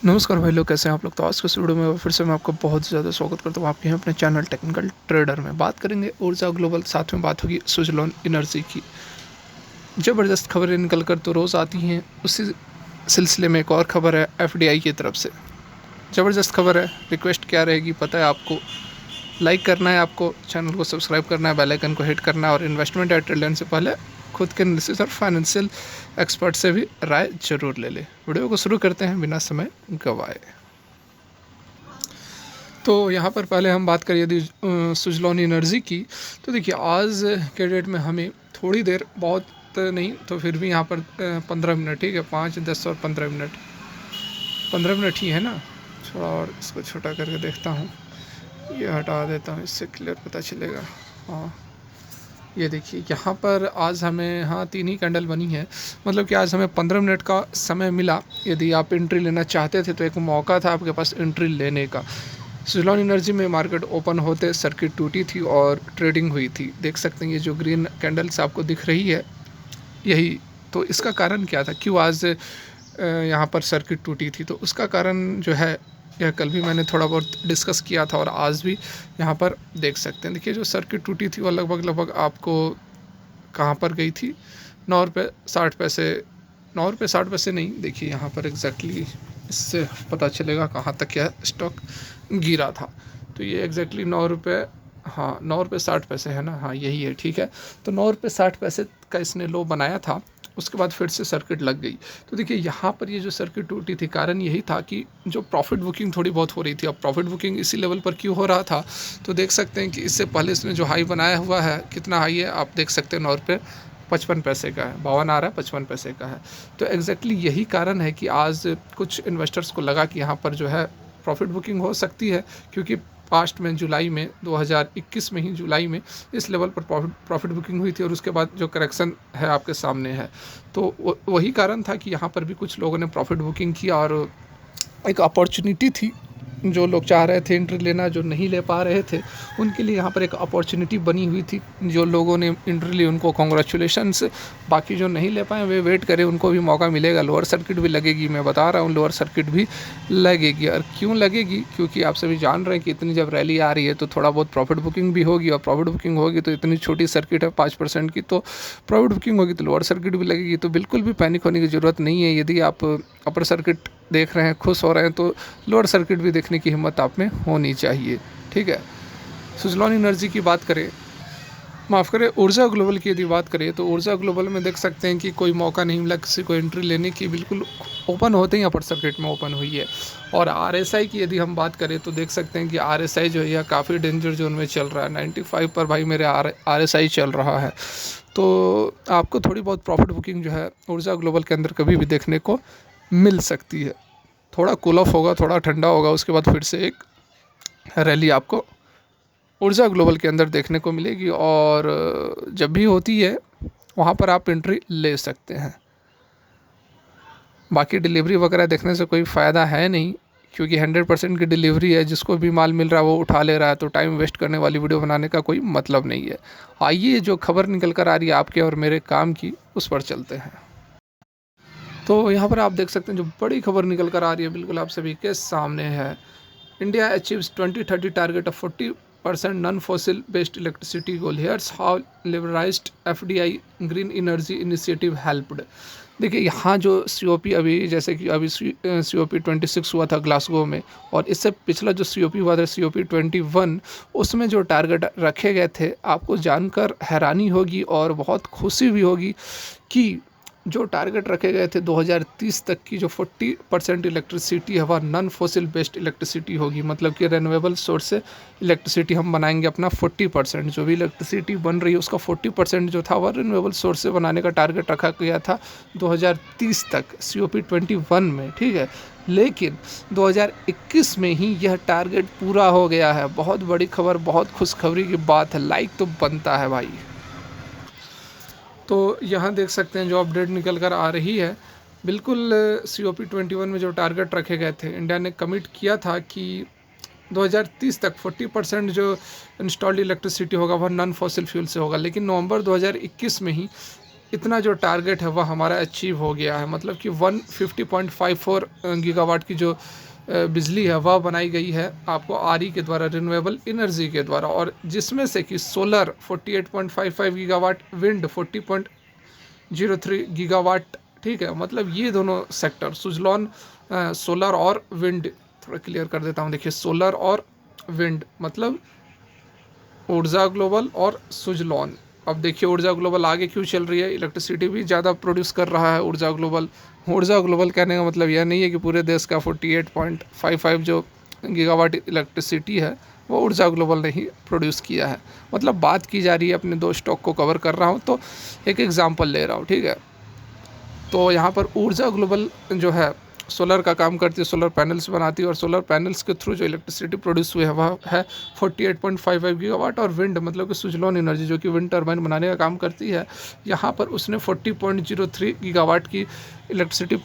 नमस्कार भाई लोग, कैसे हैं आप लोग। तो आज के इस वीडियो में फिर से मैं आपका बहुत ज़्यादा स्वागत करता हूँ आपके यहाँ अपने चैनल टेक्निकल ट्रेडर में। बात करेंगे ऊर्जा ग्लोबल, साथ में बात होगी सुजलॉन एनर्जी की। ज़बरदस्त खबरें निकल कर तो रोज़ आती हैं, उसी सिलसिले में एक और ख़बर है एफडीआई की तरफ से। ज़बरदस्त खबर है। रिक्वेस्ट क्या रहेगी पता है आपको, लाइक करना है, आपको चैनल को सब्सक्राइब करना है, बेल आइकन को हिट करना है और इन्वेस्टमेंट या ट्रेड लेने से पहले खुद के एनालिसिस और फाइनेंशियल एक्सपर्ट से भी राय जरूर ले लें। वीडियो को शुरू करते हैं बिना समय गंवाए। तो यहाँ पर पहले हम बात करें यदि सुजलॉन एनर्जी की, तो देखिए आज के डेट में हमें थोड़ी देर, बहुत नहीं तो फिर भी यहाँ पर 15 मिनट, ठीक है, 5, 10 और 15 मिनट, 15 मिनट ही है ना। थोड़ा और इसको छोटा करके देखता हूँ, ये हटा देता हूँ, इससे क्लियर पता चलेगा। हाँ, ये देखिए यहाँ पर आज हमें, हाँ, 3 ही कैंडल बनी है, मतलब कि आज हमें 15 मिनट का समय मिला। यदि आप एंट्री लेना चाहते थे तो एक मौका था आपके पास एंट्री लेने का। सुजलॉन एनर्जी में मार्केट ओपन होते सर्किट टूटी थी और ट्रेडिंग हुई थी। देख सकते हैं ये जो ग्रीन कैंडल्स आपको दिख रही है, यही तो इसका कारण क्या था, क्यों आज यहाँ पर सर्किट टूटी थी। तो उसका कारण जो है, यह कल भी मैंने थोड़ा बहुत डिस्कस किया था और आज भी यहाँ पर देख सकते हैं। देखिए जो सर्किट टूटी थी वो लगभग आपको कहाँ पर गई थी, 9 रुपये 60 पैसे, 9 रुपये 60 पैसे नहीं, देखिए यहाँ पर एग्जैक्टली इससे पता चलेगा कहाँ तक यह स्टॉक गिरा था। तो ये एग्जैक्टली 9 रुपये, हाँ 9 रुपये 60 पैसे है ना, हाँ यही है, ठीक है। तो 9 रुपये 60 पैसे का इसने लो बनाया था, उसके बाद फिर से सर्किट लग गई। तो देखिए यहाँ पर ये जो सर्किट टूटी थी, कारण यही था कि जो प्रॉफिट बुकिंग थोड़ी बहुत हो रही थी। अब प्रॉफिट बुकिंग इसी लेवल पर क्यों हो रहा था, तो देख सकते हैं कि इससे पहले इसने जो हाई बनाया हुआ है, कितना हाई है आप देख सकते हैं, 9 रुपये 55 पैसे का है, 52 आ रहा है, 55 पैसे का है। तो एग्जैक्टली यही कारण है कि आज कुछ इन्वेस्टर्स को लगा कि यहाँ पर जो है प्रॉफिट बुकिंग हो सकती है, क्योंकि पास्ट में जुलाई में 2021 में ही जुलाई में इस लेवल पर प्रॉफिट बुकिंग हुई थी और उसके बाद जो करेक्शन है आपके सामने है। तो वही कारण था कि यहाँ पर भी कुछ लोगों ने प्रॉफिट बुकिंग किया और एक अपॉर्चुनिटी थी। जो लोग चाह रहे थे एंट्री लेना, जो नहीं ले पा रहे थे, उनके लिए यहाँ पर एक अपॉर्चुनिटी बनी हुई थी। जो लोगों ने एंट्री ली उनको कॉन्ग्रेचुलेशंस, बाकी जो नहीं ले पाए वे वेट करें, उनको भी मौका मिलेगा। लोअर सर्किट भी लगेगी, मैं बता रहा हूँ लोअर सर्किट भी लगेगी। और क्यों लगेगी, क्योंकि आप सभी जान रहे हैं कि इतनी जब रैली आ रही है तो थोड़ा बहुत प्रॉफिट बुकिंग भी होगी, और प्रॉफिट बुकिंग होगी तो इतनी छोटी सर्किट है 5% की, तो प्रॉफिट बुकिंग होगी तो लोअर सर्किट भी लगेगी। तो बिल्कुल भी पैनिक होने की ज़रूरत नहीं है। यदि आप अपर सर्किट देख रहे हैं, खुश हो रहे हैं, तो लोअर सर्किट भी देखने की हिम्मत आप में होनी चाहिए, ठीक है। सुजलॉन एनर्जी की बात करें, माफ़ करें, ऊर्जा ग्लोबल की यदि बात करें, तो ऊर्जा ग्लोबल में देख सकते हैं कि कोई मौका नहीं मिला किसी को एंट्री लेने की, बिल्कुल ओपन होते ही अपर सर्किट में ओपन हुई है। और आरएसआई की यदि हम बात करें तो देख सकते हैं कि आरएसआई जो है यह काफ़ी डेंजर जोन में चल रहा है। 95 पर भाई मेरे आरएसआई चल रहा है। तो आपको थोड़ी बहुत प्रॉफिट बुकिंग जो है ऊर्जा ग्लोबल के अंदर कभी भी देखने को मिल सकती है। थोड़ा कूल ऑफ होगा, थोड़ा ठंडा होगा, उसके बाद फिर से एक रैली आपको ऊर्जा ग्लोबल के अंदर देखने को मिलेगी। और जब भी होती है वहाँ पर आप एंट्री ले सकते हैं। बाकी डिलीवरी वगैरह देखने से कोई फ़ायदा है नहीं, क्योंकि 100% की डिलीवरी है, जिसको भी माल मिल रहा है वो उठा ले रहा है। तो टाइम वेस्ट करने वाली वीडियो बनाने का कोई मतलब नहीं है। आइए जो खबर निकल कर आ रही है आपके और मेरे काम की, उस पर चलते हैं। तो यहाँ पर आप देख सकते हैं जो बड़ी खबर निकल कर आ रही है, बिल्कुल आप सभी के सामने है। India achieves 2030 target of 40% non fossil based electricity goal, here's how liberalised FDI green energy initiative helped. देखिए यहाँ जो सीओपी अभी, जैसे कि अभी सीओपी 26 हुआ था ग्लासगो में, और इससे पिछला जो सीओपी हुआ था सीओपी 21, उसमें जो टारगेट रखे गए थे, आपको जानकर हैरानी होगी और बहुत खुशी भी होगी कि जो टारगेट रखे गए थे 2030 तक की, जो 40% इलेक्ट्रिसिटी है वह नॉन फॉसिल बेस्ड इलेक्ट्रिसिटी होगी। मतलब कि रेन्यूएबल सोर्स से इलेक्ट्रिसिटी हम बनाएंगे अपना 40%, जो भी इलेक्ट्रिसिटी बन रही है उसका 40% जो था वह रेन्यूएबल सोर्स से बनाने का टारगेट रखा गया था 2030 तक सीओपी 21 में, ठीक है। लेकिन 2021 में ही यह टारगेट पूरा हो गया है। बहुत बड़ी खबर, बहुत खुशखबरी की बात है, लाइक तो बनता है भाई। तो यहाँ देख सकते हैं जो अपडेट निकल कर आ रही है, बिल्कुल सीओपी 21 में जो टारगेट रखे गए थे, इंडिया ने कमिट किया था कि 2030 तक 40% जो इंस्टॉल्ड इलेक्ट्रिसिटी होगा वह नॉन फॉसिल फ्यूल से होगा। लेकिन नवंबर 2021 में ही इतना जो टारगेट है वह हमारा अचीव हो गया है, मतलब कि 150.54 गीगावाट की जो बिजली है वह बनाई गई है आपको आरई के द्वारा, रिन्यूएबल एनर्जी के द्वारा, और जिसमें से कि सोलर 48.55 गीगावाट, विंड 40.03 गीगावाट। ठीक है, मतलब ये दोनों सेक्टर सुजलॉन सोलर और विंड, थोड़ा क्लियर कर देता हूँ। देखिए सोलर और विंड मतलब ऊर्जा ग्लोबल और सुजलॉन। अब देखिए ऊर्जा ग्लोबल आगे क्यों चल रही है, इलेक्ट्रिसिटी भी ज़्यादा प्रोड्यूस कर रहा है ऊर्जा ग्लोबल। ऊर्जा ग्लोबल कहने का मतलब यह नहीं है कि पूरे देश का 48.55 जो गीगावाट इलेक्ट्रिसिटी है वो ऊर्जा ग्लोबल ने ही प्रोड्यूस किया है। मतलब बात की जा रही है, अपने दो स्टॉक को कवर कर रहा हूँ तो एक एग्जांपल ले रहा हूँ। ठीक है, तो यहाँ पर ऊर्जा ग्लोबल जो है सोलर का काम करती है, सोलर पैनल्स बनाती है, और सोलर पैनल्स के थ्रू जो इलेक्ट्रिसिटी प्रोड्यूस हुई है वह है 48.55 गीगावाट। और विंड मतलब कि सुजलॉन एनर्जी जो कि विंड टर्बाइन बनाने का काम करती है, यहाँ पर उसने 40.03 गीगावाट की इलेक्ट्रिसिटी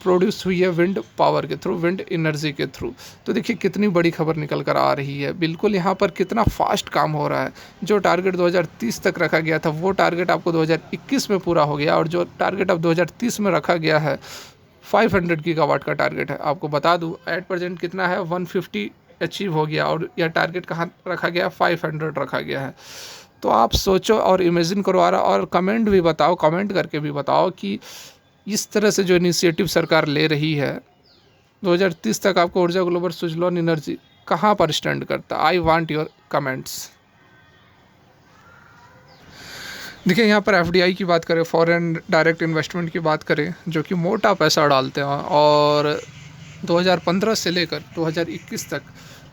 प्रोड्यूस हुई है विंड पावर के थ्रू, विंड एनर्जी के थ्रू। तो देखिए कितनी बड़ी खबर निकल कर आ रही है, बिल्कुल यहाँ पर कितना फास्ट काम हो रहा है। जो टारगेट 2030 तक रखा गया था वो टारगेट आपको 2021 में पूरा हो गया, और जो टारगेट अब 2030 में रखा गया है 500 गीगावाट का टारगेट है। आपको बता दूं एट प्रेजेंट कितना है, 150 अचीव हो गया, और यह टारगेट कहाँ रखा गया, 500 रखा गया है। तो आप सोचो और इमेजिन करो और कमेंट भी बताओ, कमेंट करके भी बताओ कि इस तरह से जो इनिशिएटिव सरकार ले रही है 2030 तक आपको ऊर्जा ग्लोबल सुजलॉन एनर्जी कहाँ पर स्टैंड करता। I want your comments. देखिए यहाँ पर एफडीआई की बात करें, फॉरेन डायरेक्ट इन्वेस्टमेंट की बात करें, जो कि मोटा पैसा डालते हैं, और 2015 से लेकर 2021 तक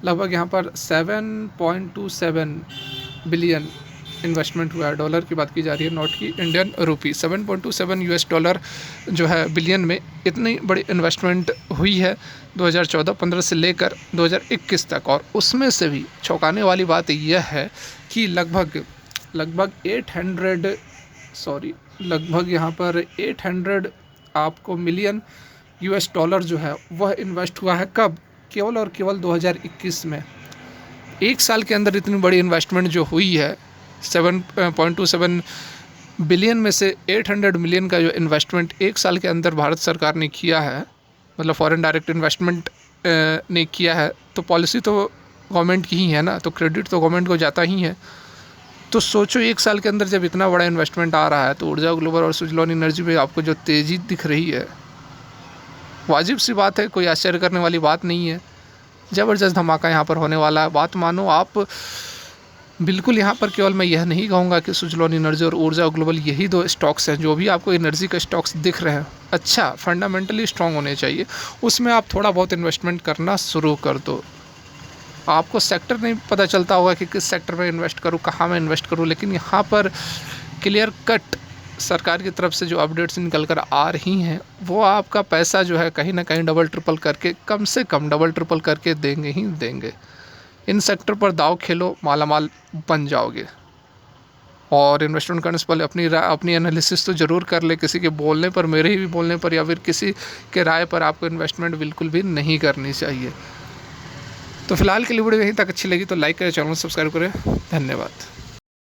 लगभग यहाँ पर 7.27 बिलियन इन्वेस्टमेंट हुआ है। डॉलर की बात की जा रही है, नॉट की इंडियन रुपी। 7.27 यूएस डॉलर जो है बिलियन में इतनी बड़ी इन्वेस्टमेंट हुई है 2014-15 से लेकर 2021 तक। और उसमें से भी चौंकाने वाली बात यह है कि लगभग यहाँ पर 800 आपको मिलियन यूएस डॉलर जो है वह इन्वेस्ट हुआ है। कब? केवल और केवल 2021 में। एक साल के अंदर इतनी बड़ी इन्वेस्टमेंट जो हुई है 7.27 बिलियन में से 800 मिलियन का जो इन्वेस्टमेंट एक साल के अंदर भारत सरकार ने किया है, मतलब फॉरेन डायरेक्ट इन्वेस्टमेंट ने किया है, तो पॉलिसी तो गवर्नमेंट की ही है ना, तो क्रेडिट तो गवर्नमेंट को जाता ही है। तो सोचो एक साल के अंदर जब इतना बड़ा इन्वेस्टमेंट आ रहा है, तो ऊर्जा ग्लोबल और सुजलॉन एनर्जी में आपको जो तेज़ी दिख रही है, वाजिब सी बात है, कोई आश्चर्य करने वाली बात नहीं है। ज़बरदस्त धमाका यहाँ पर होने वाला है, बात मानो आप। बिल्कुल यहाँ पर केवल मैं यह नहीं कहूँगा कि सुजलॉन एनर्जी और ऊर्जा ग्लोबल यही दो स्टॉक्स हैं, जो भी आपको एनर्जी के स्टॉक्स दिख रहे हैं अच्छा फंडामेंटली स्ट्रॉन्ग होने चाहिए, उसमें आप थोड़ा बहुत इन्वेस्टमेंट करना शुरू कर दो। आपको सेक्टर नहीं पता चलता होगा कि किस सेक्टर में इन्वेस्ट करूँ, कहाँ मैं इन्वेस्ट करूँ, लेकिन यहाँ पर क्लियर कट सरकार की तरफ से जो अपडेट्स निकल कर आ रही हैं वो आपका पैसा जो है कहीं ना कहीं डबल ट्रिपल करके, कम से कम डबल ट्रिपल करके देंगे ही देंगे। इन सेक्टर पर दाव खेलो, मालामाल बन जाओगे। और इन्वेस्टमेंट करने से पहले अपनी एनालिसिस तो ज़रूर कर ले। किसी के बोलने पर, मेरे ही बोलने पर या फिर किसी के राय पर आपको इन्वेस्टमेंट बिल्कुल भी नहीं करनी चाहिए। तो फिलहाल के लिए वीडियो यहीं तक अच्छी लगी तो लाइक करें, चैनल सब्सक्राइब करें। धन्यवाद।